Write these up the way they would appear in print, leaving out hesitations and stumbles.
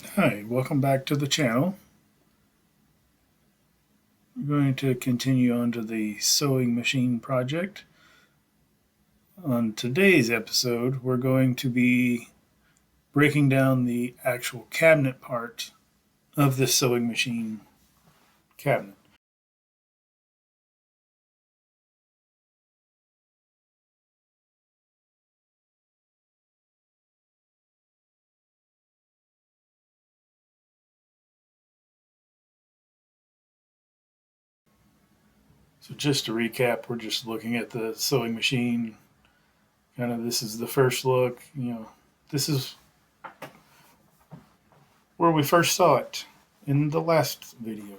Hi, welcome back to the channel. We're going to continue on to the sewing machine project. On today's episode, we're going to be breaking down the actual cabinet part of this sewing machine cabinet. So just to recap, we're just looking at the sewing machine. Kind of this is the first look, this is where we first saw it in the last video.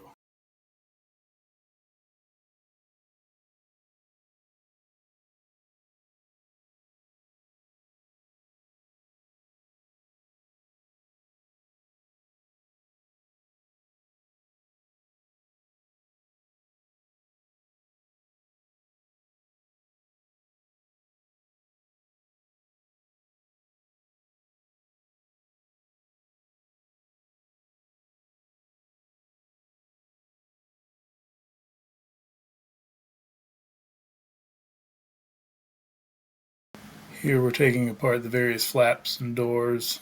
Here we're taking apart the various flaps and doors,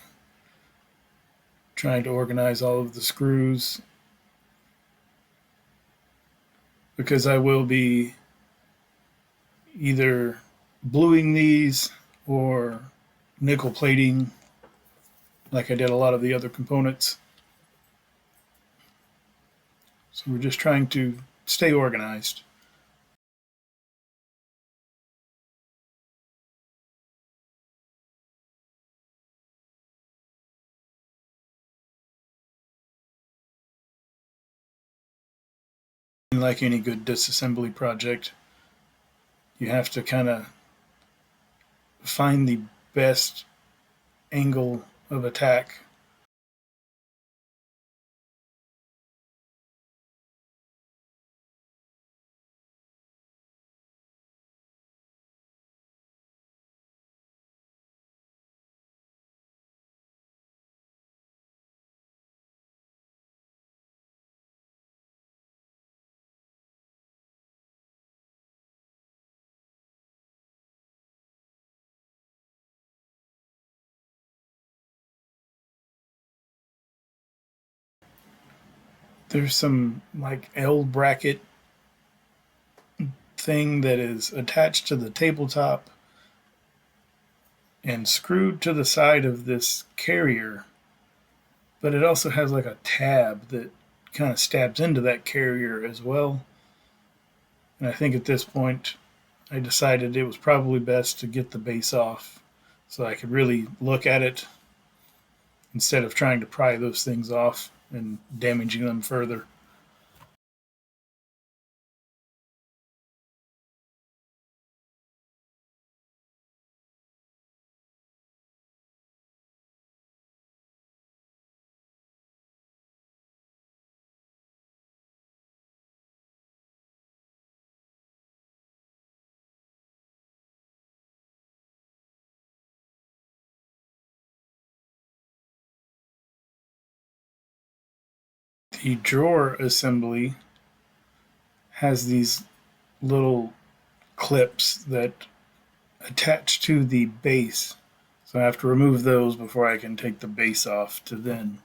trying to organize all of the screws because I will be either bluing these or nickel plating like I did a lot of the other components. So we're just trying to stay organized. Like any good disassembly project, you have to kind of find the best angle of attack. There's some like L bracket thing that is attached to the tabletop and screwed to the side of this carrier, but it also has like a tab that kind of stabs into that carrier as well. And I think at this point, I decided it was probably best to get the base off so I could really look at it instead of trying to pry those things off and damaging them further. The drawer assembly has these little clips that attach to the base. So I have to remove those before I can take the base off to then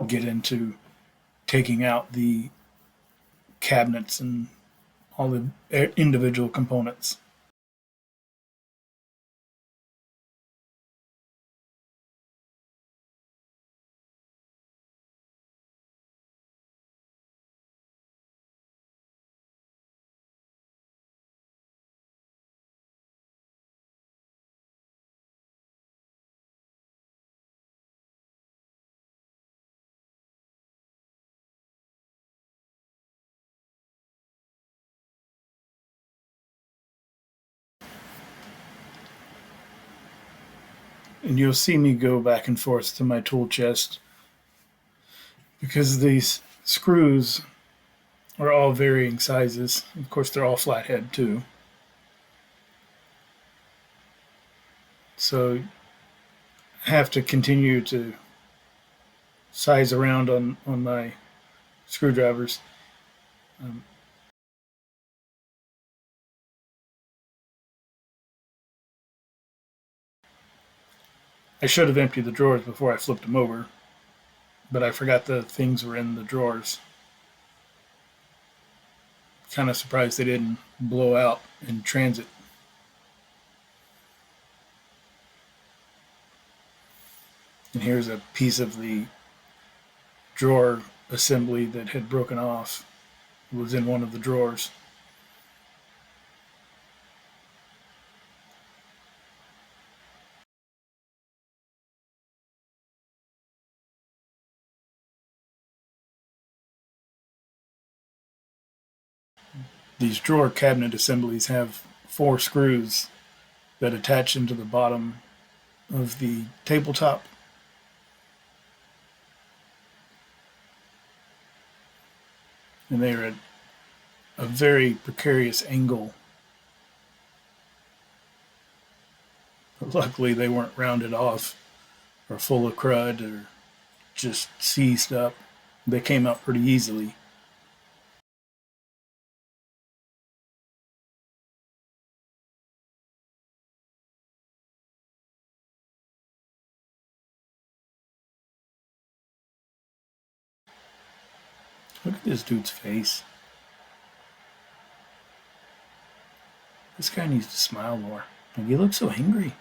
get into taking out the cabinets and all the individual components. And you'll see me go back and forth to my tool chest because these screws are all varying sizes. Of course, they're all flathead too. So I have to continue to size around on my screwdrivers. Um, I should have emptied the drawers before I flipped them over, but I forgot the things were in the drawers. Kind of surprised they didn't blow out in transit. And here's a piece of the drawer assembly that had broken off. It was in one of the drawers. These drawer cabinet assemblies have 4 screws that attach into the bottom of the tabletop. And they are at a very precarious angle. But luckily, they weren't rounded off or full of crud or just seized up. They came out pretty easily. Look at this dude's face. This guy needs to smile more. Like, he looks so angry.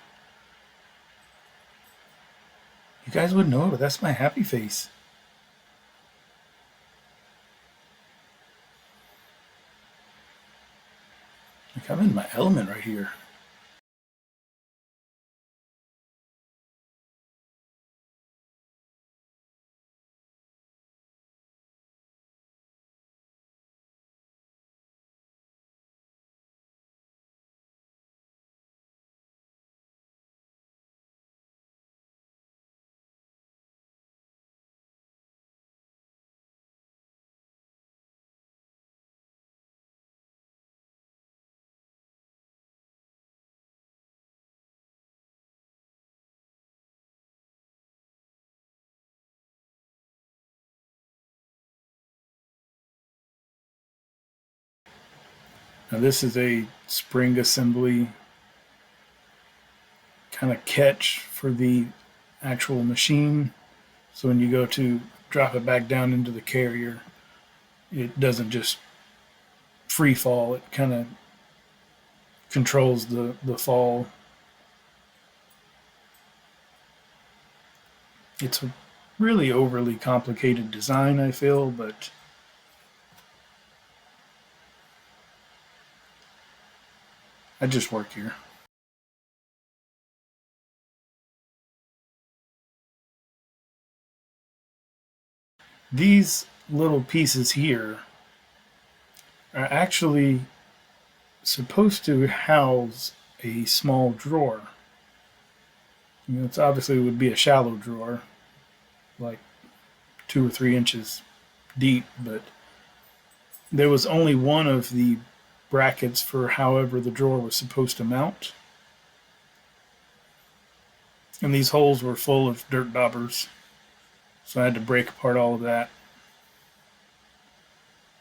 You guys wouldn't know it, but that's my happy face. Like, I'm in my element right here. Now, this is a spring assembly kind of catch for the actual machine. So when you go to drop it back down into the carrier, it doesn't just free fall. It kind of controls the fall. It's a really overly complicated design, I feel, but I just work here. These little pieces here are actually supposed to house a small drawer. You know, it's obviously would be a shallow drawer, like 2 or 3 inches deep, but there was only one of the brackets for however the drawer was supposed to mount. And these holes were full of dirt daubers. So I had to break apart all of that,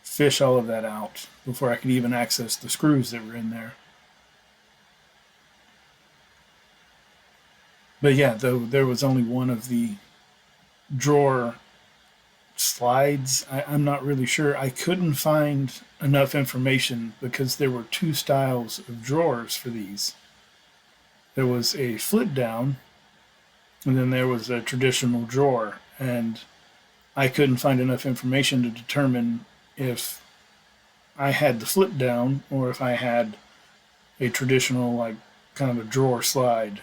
fish all of that out before I could even access the screws that were in there. But yeah, though there was only one of the drawer slides, I'm not really sure. I couldn't find enough information because there were 2 styles of drawers for these. There was a flip down, and then there was a traditional drawer. And I couldn't find enough information to determine if I had the flip down or if I had a traditional, like, kind of a drawer slide.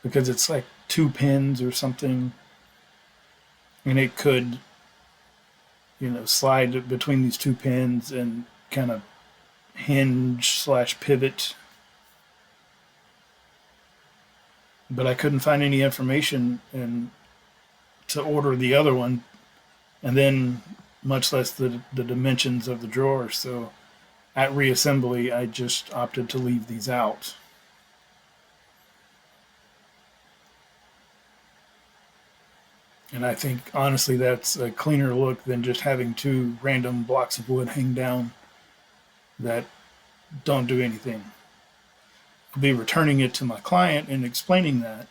Because it's like 2 pins or something, and it could, slide between these 2 pins and kind of hinge slash pivot. But I couldn't find any information and to order the other one, and then much less the dimensions of the drawer. So at reassembly, I just opted to leave these out. And I think honestly that's a cleaner look than just having two random blocks of wood hang down that don't do anything. I'll be returning it to my client and explaining that.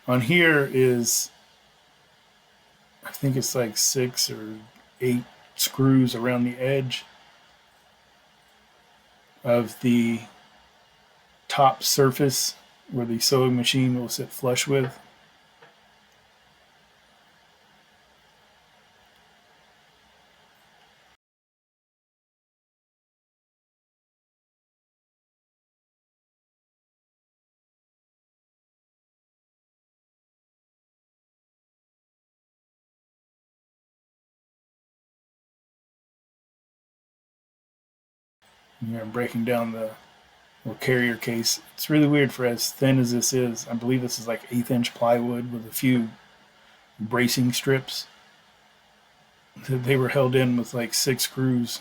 On here is, I think it's like 6 or 8 screws around the edge of the top surface where the sewing machine will sit flush with. And here I'm breaking down the little carrier case. It's really weird for as thin as this is. I believe this is like 1/8 inch plywood with a few bracing strips. They were held in with like 6 screws.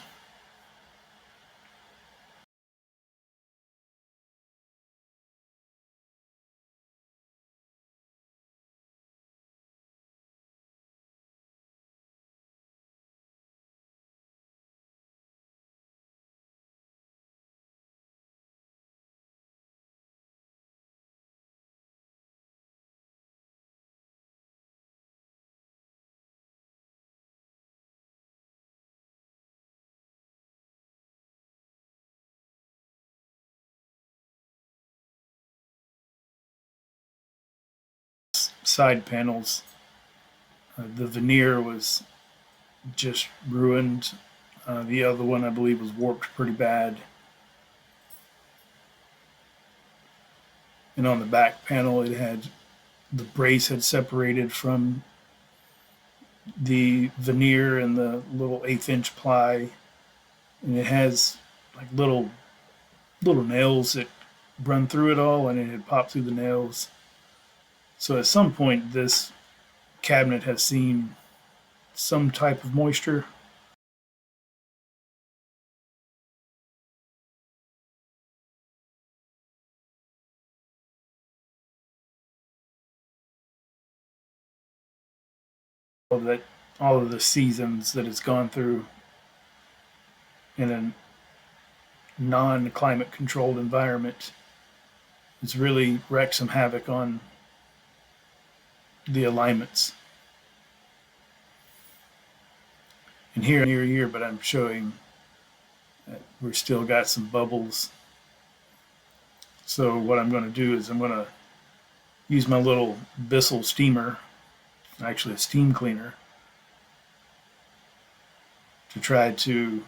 Side panels. The veneer was just ruined. The other one, I believe, was warped pretty bad. And on the back panel, it had the brace had separated from the veneer and the little 1/8 inch ply, and it has like little nails that run through it all, and it had popped through the nails. So at some point, this cabinet has seen some type of moisture. That all of the seasons that it's gone through in a non-climate controlled environment, it's really wreaked some havoc on the alignments. And here, but I'm showing that we've still got some bubbles. So what I'm going to do is I'm going to use my little Bissell steamer, actually a steam cleaner, to try to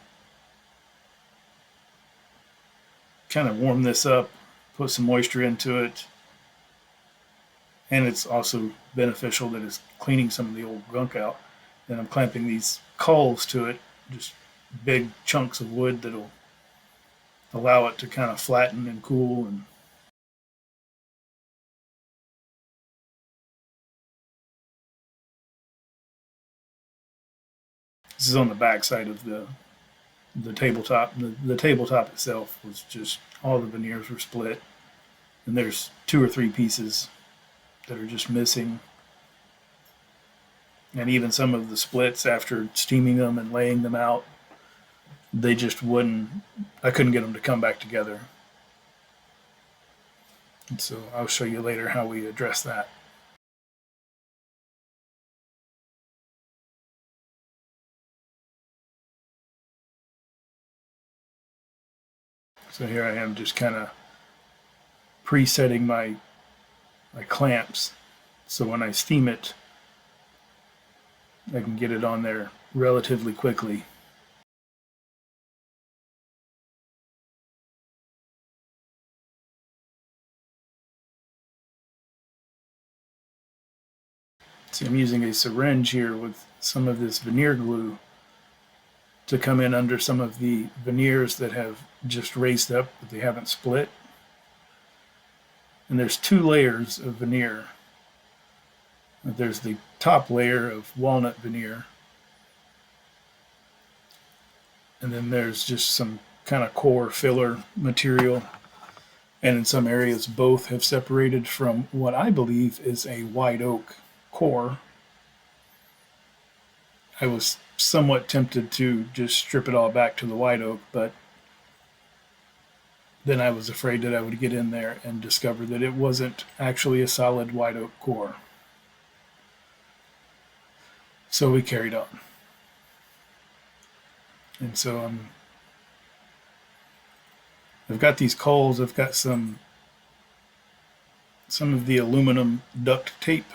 kind of warm this up, put some moisture into it. And it's also beneficial that it's cleaning some of the old gunk out. Then I'm clamping these cauls to it, just big chunks of wood that'll allow it to kind of flatten and cool. And this is on the back side of the tabletop. The tabletop itself was just all the veneers were split, and there's 2 or 3 pieces that are just missing. And even some of the splits, after steaming them and laying them out, they just wouldn't. I couldn't get them to come back together. And so I'll show you later how we address that. So here I am just kind of presetting my clamps, so when I steam it, I can get it on there relatively quickly. See, I'm using a syringe here with some of this veneer glue to come in under some of the veneers that have just raised up, but they haven't split. And there's two layers of veneer. There's the top layer of walnut veneer, and then there's just some kind of core filler material. And in some areas, both have separated from what I believe is a white oak core. I was somewhat tempted to just strip it all back to the white oak, but then I was afraid that I would get in there and discover that it wasn't actually a solid white oak core. So we carried on. And so I've got these coals. I've got some of the aluminum duct tape,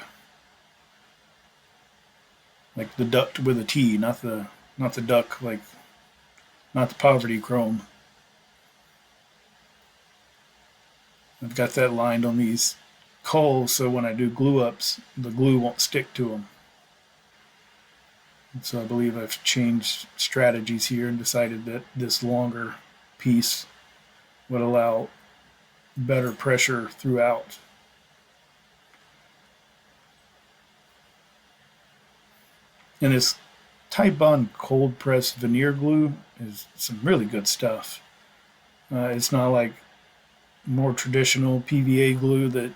like the duct with a T, not the duck, like not the poverty chrome. I've got that lined on these coals so when I do glue ups, the glue won't stick to them. And so I believe I've changed strategies here and decided that this longer piece would allow better pressure throughout. And this Titebond cold press veneer glue is some really good stuff. It's not like more traditional PVA glue that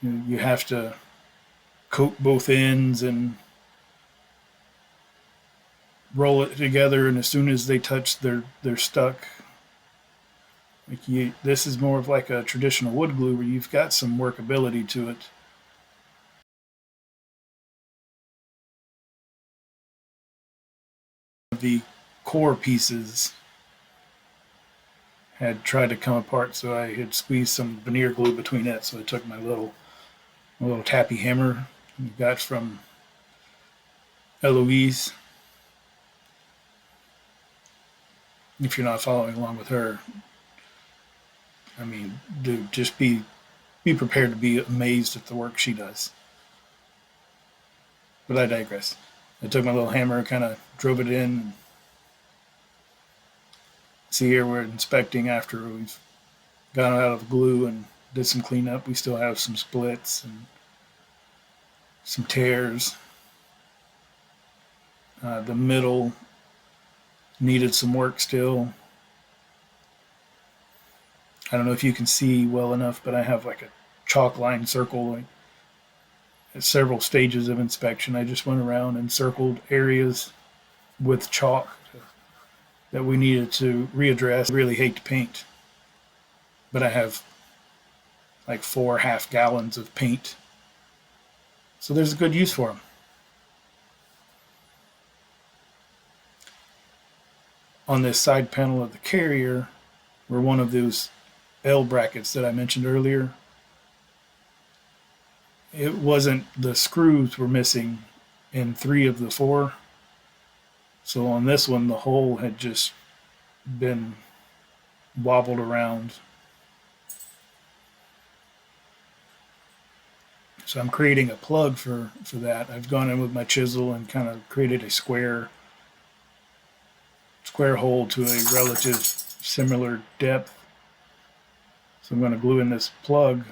you have to coat both ends and roll it together, and as soon as they touch, they're stuck. This is more of like a traditional wood glue where you've got some workability to it. The core pieces had tried to come apart, so I had squeezed some veneer glue between it. So I took my little Tappy Hammer I got from Eloise. If you're not following along with her, I mean, dude, just be prepared to be amazed at the work she does. But I digress. I took my little hammer, kind of drove it in. See here, we're inspecting after we've got out of the glue and did some cleanup. We still have some splits and some tears. The middle needed some work still. I don't know if you can see well enough, but I have like a chalk line circle, like at several stages of inspection. I just went around and circled areas with chalk that we needed to readdress. I really hate to paint, but I have like 4.5 gallons of paint, so there's a good use for them. On this side panel of the carrier were one of those L brackets that I mentioned earlier. It wasn't, the screws were missing in 3 of the 4. So on this one, the hole had just been wobbled around. So I'm creating a plug for that. I've gone in with my chisel and kind of created a square hole to a relative similar depth. So I'm going to glue in this plug,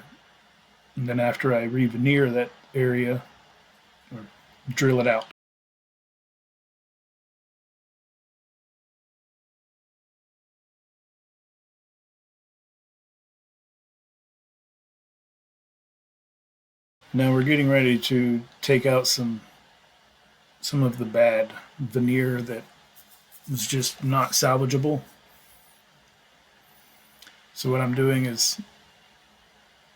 and then after I re-veneer that area, or drill it out. Now we're getting ready to take out some of the bad veneer that was just not salvageable. So what I'm doing is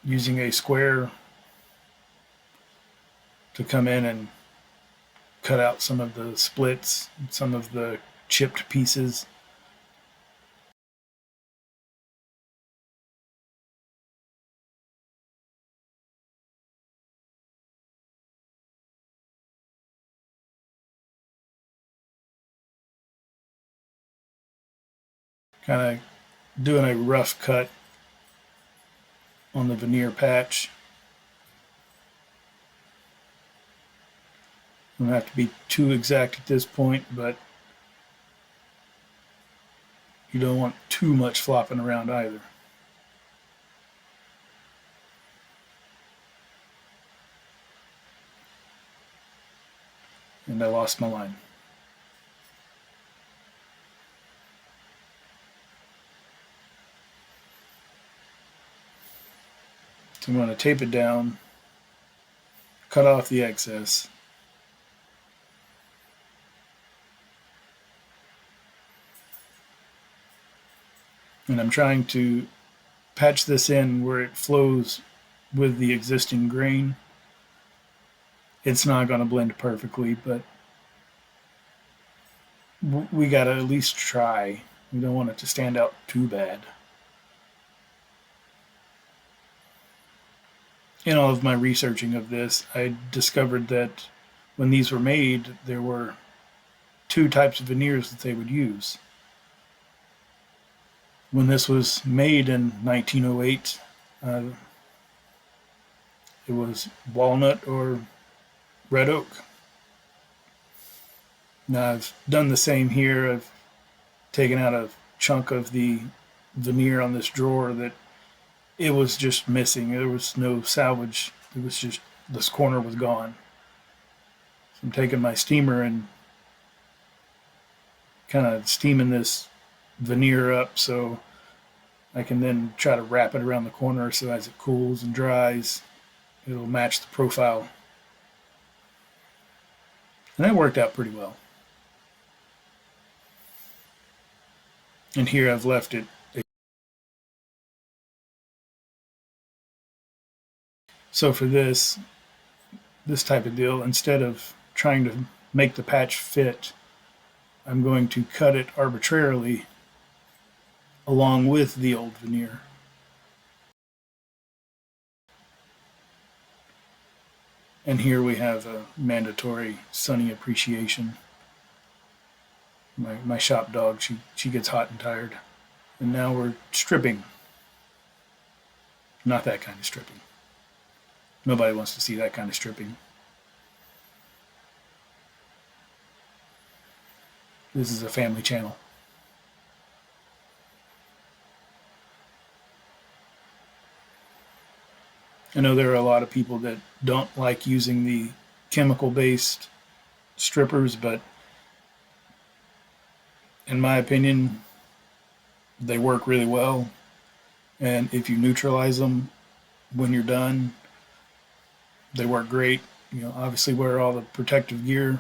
using a square to come in and cut out some of the splits, some of the chipped pieces. Kind of doing a rough cut on the veneer patch. I don't have to be too exact at this point, but you don't want too much flopping around either. And I lost my line. So I'm going to tape it down, cut off the excess. And I'm trying to patch this in where it flows with the existing grain. It's not going to blend perfectly, but we got to at least try. We don't want it to stand out too bad. In all of my researching of this, I discovered that when these were made, there were two types of veneers that they would use. When this was made in 1908, it was walnut or red oak. Now I've done the same here. I've taken out a chunk of the veneer on this drawer that it was just missing. There was no salvage. It was just, this corner was gone. So I'm taking my steamer and kind of steaming this veneer up so I can then try to wrap it around the corner so as it cools and dries, it'll match the profile. And that worked out pretty well. And here I've left it. So for this type of deal, instead of trying to make the patch fit, I'm going to cut it arbitrarily along with the old veneer. And here we have a mandatory sunny appreciation. My shop dog, she gets hot and tired. And now we're stripping. Not that kind of stripping. Nobody wants to see that kind of stripping. This is a family channel. I know there are a lot of people that don't like using the chemical-based strippers, but in my opinion, they work really well. And if you neutralize them when you're done, they work great. You know, obviously wear all the protective gear.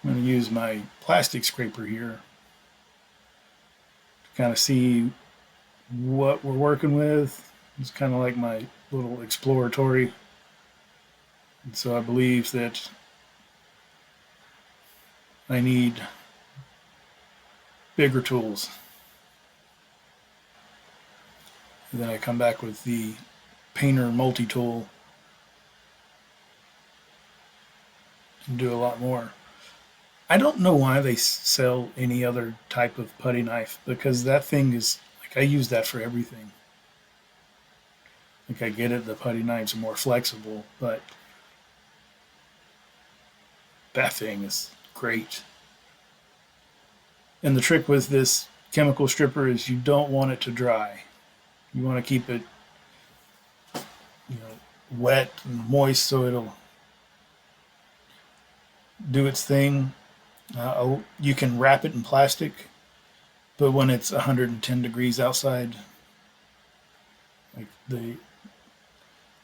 I'm going to use my plastic scraper here to kind of see what we're working with. It's kind of like my little exploratory. And so I believe that I need bigger tools. And then I come back with the painter multi-tool and do a lot more. I don't know why they sell any other type of putty knife, because that thing is like, I use that for everything. Like, I get it, the putty knives are more flexible, but that thing is great. And the trick with this chemical stripper is you don't want it to dry. You want to keep it, wet and moist so it'll do its thing. You can wrap it in plastic, but when it's 110 degrees outside, like the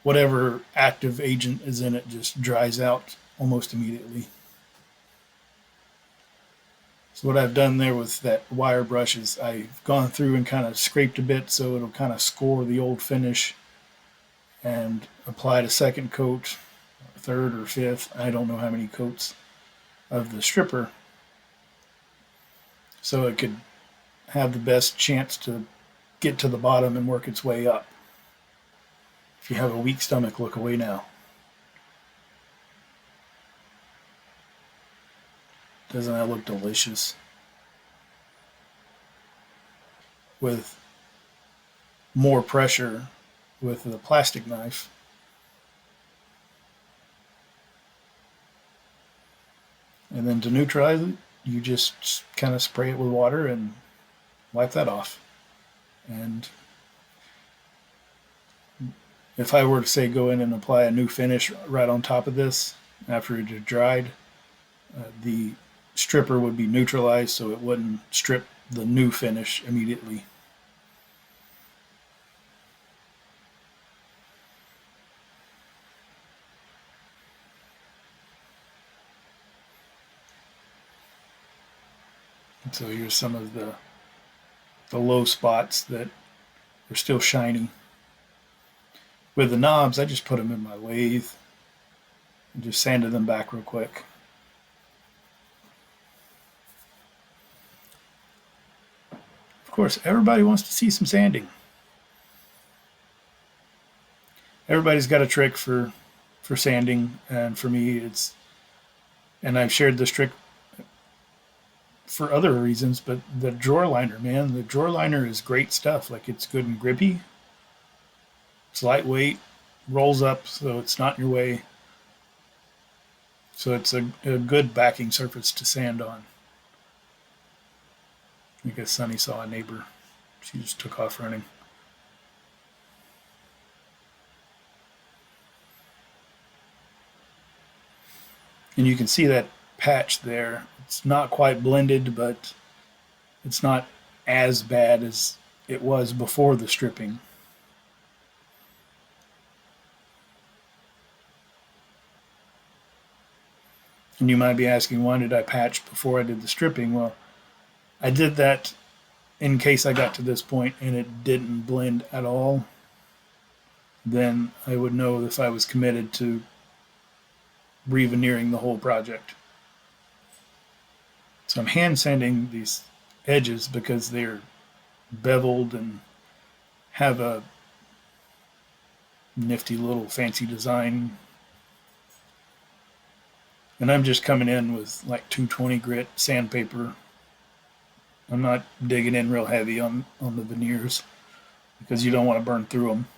whatever active agent is in it just dries out almost immediately. So what I've done there with that wire brush is I've gone through and kind of scraped a bit so it'll kind of score the old finish, and applied a second coat, third or fifth, I don't know how many coats of the stripper, so it could have the best chance to get to the bottom and work its way up. If you have a weak stomach, look away now. Doesn't that look delicious? With more pressure with the plastic knife. And then to neutralize it, you just kind of spray it with water and wipe that off. And if I were to say go in and apply a new finish right on top of this after it had dried, the stripper would be neutralized so it wouldn't strip the new finish immediately. And so here's some of the low spots that are still shiny. With the knobs, I just put them in my lathe and just sanded them back real quick. Of course, everybody wants to see some sanding. Everybody's got a trick for sanding, and for me, and I've shared this trick for other reasons, but the drawer liner, man, the drawer liner is great stuff. Like, it's good and grippy, it's lightweight, rolls up so it's not in your way. So it's a good backing surface to sand on. I guess Sunny saw a neighbor. She just took off running. And you can see that patch there. It's not quite blended, but it's not as bad as it was before the stripping. And you might be asking, why did I patch before I did the stripping? Well, I did that in case I got to this point and it didn't blend at all. Then I would know if I was committed to re-veneering the whole project. So I'm hand sanding these edges because they're beveled and have a nifty little fancy design. And I'm just coming in with like 220 grit sandpaper. I'm not digging in real heavy on the veneers because you don't want to burn through them.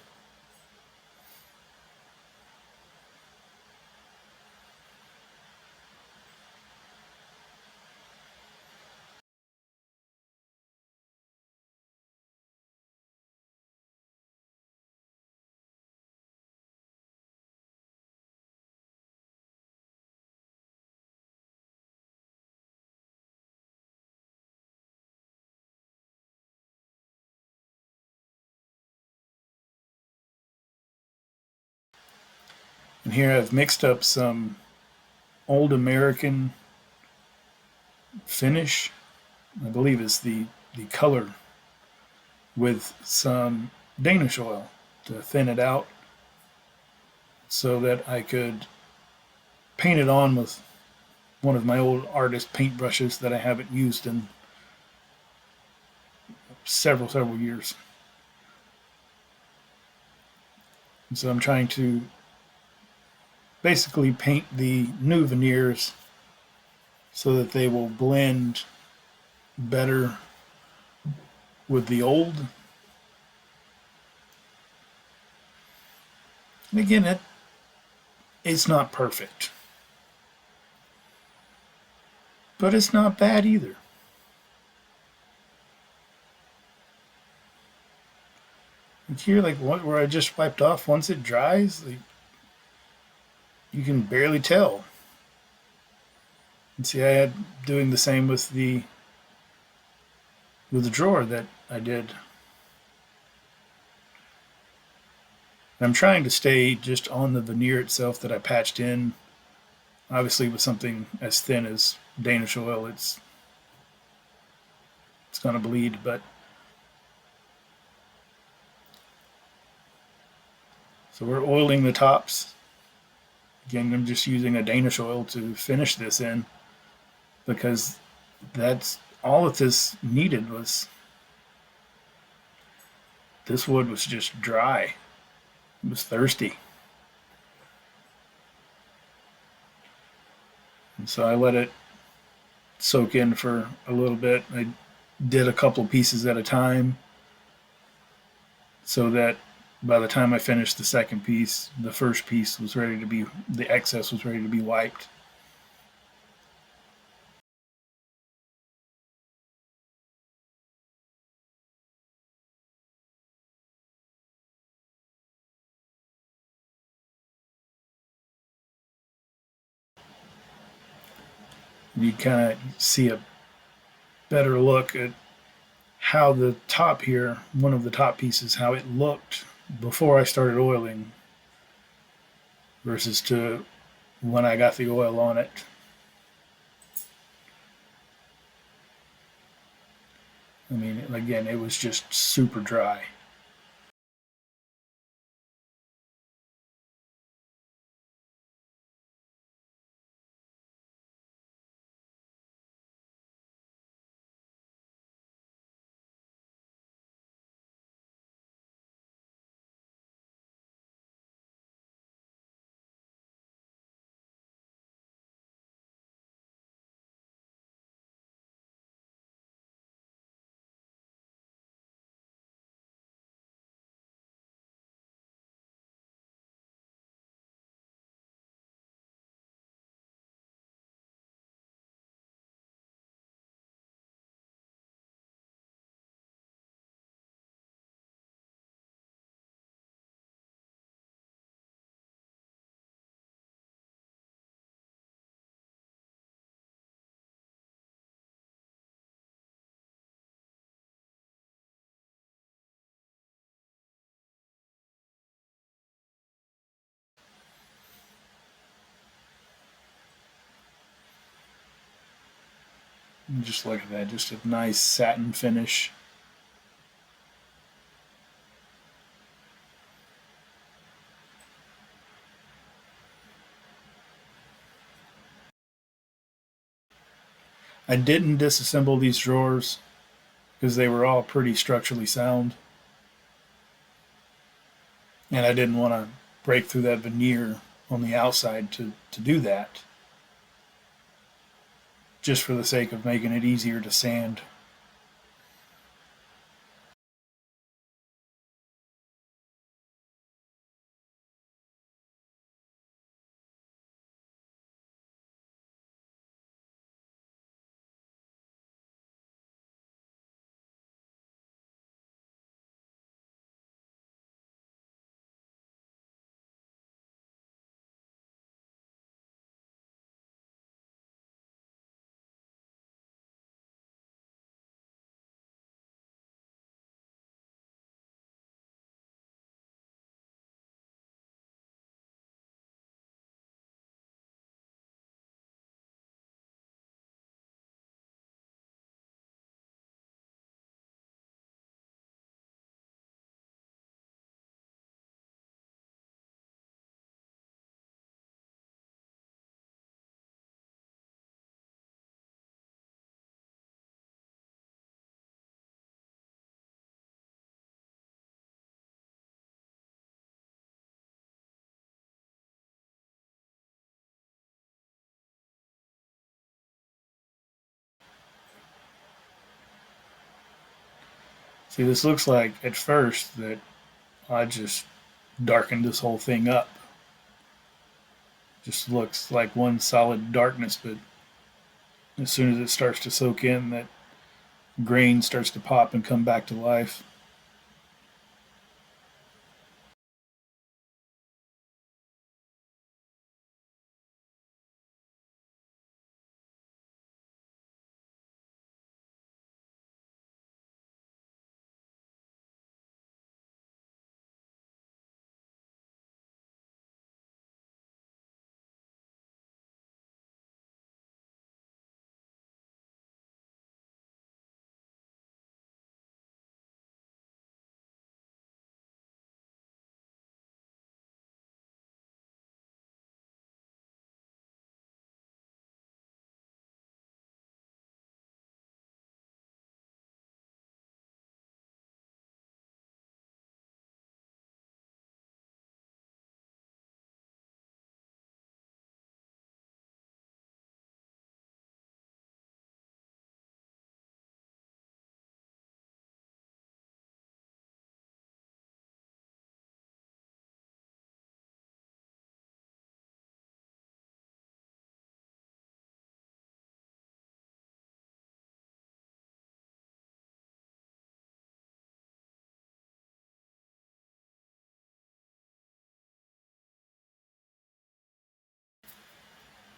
And here I've mixed up some old American finish, I believe is the color, with some Danish oil to thin it out so that I could paint it on with one of my old artist paintbrushes that I haven't used in several years. And so I'm trying to basically paint the new veneers so that they will blend better with the old. And again, it's not perfect, but it's not bad either. Like here, like where I just wiped off, once it dries, like, you can barely tell. And see, I had doing the same with the drawer that I did. I'm trying to stay just on the veneer itself that I patched in. Obviously, with something as thin as Danish oil, it's going to bleed. But so we're oiling the tops. Again, I'm just using a Danish oil to finish this in because that's all that this needed was. This wood was just dry. It was thirsty. And so I let it soak in for a little bit. I did a couple pieces at a time so that by the time I finished the second piece, the first piece was ready to be, the excess was ready to be wiped. you kind of see a better look at how the top here, one of the top pieces, how it looked before I started oiling versus to when I got the oil on it. I mean, again, it was just super dry. And just look at that, just a nice satin finish. I didn't disassemble these drawers because they were all pretty structurally sound, and I didn't want to break through that veneer on the outside to do that, just for the sake of making it easier to sand. See, this looks like at first that I just darkened this whole thing up. Just looks like one solid darkness, but as soon as it starts to soak in, that grain starts to pop and come back to life.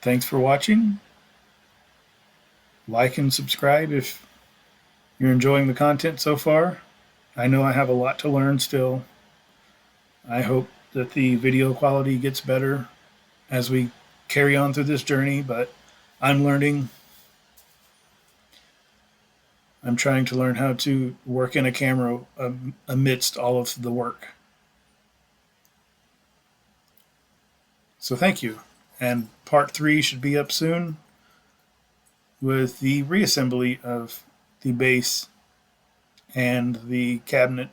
Thanks for watching. like and subscribe if you're enjoying the content so far. I know I have a lot to learn still. I hope that the video quality gets better as we carry on through this journey, but I'm learning. I'm trying to learn how to work in a camera amidst all of the work. So thank you. And part 3 should be up soon with the reassembly of the base and the cabinet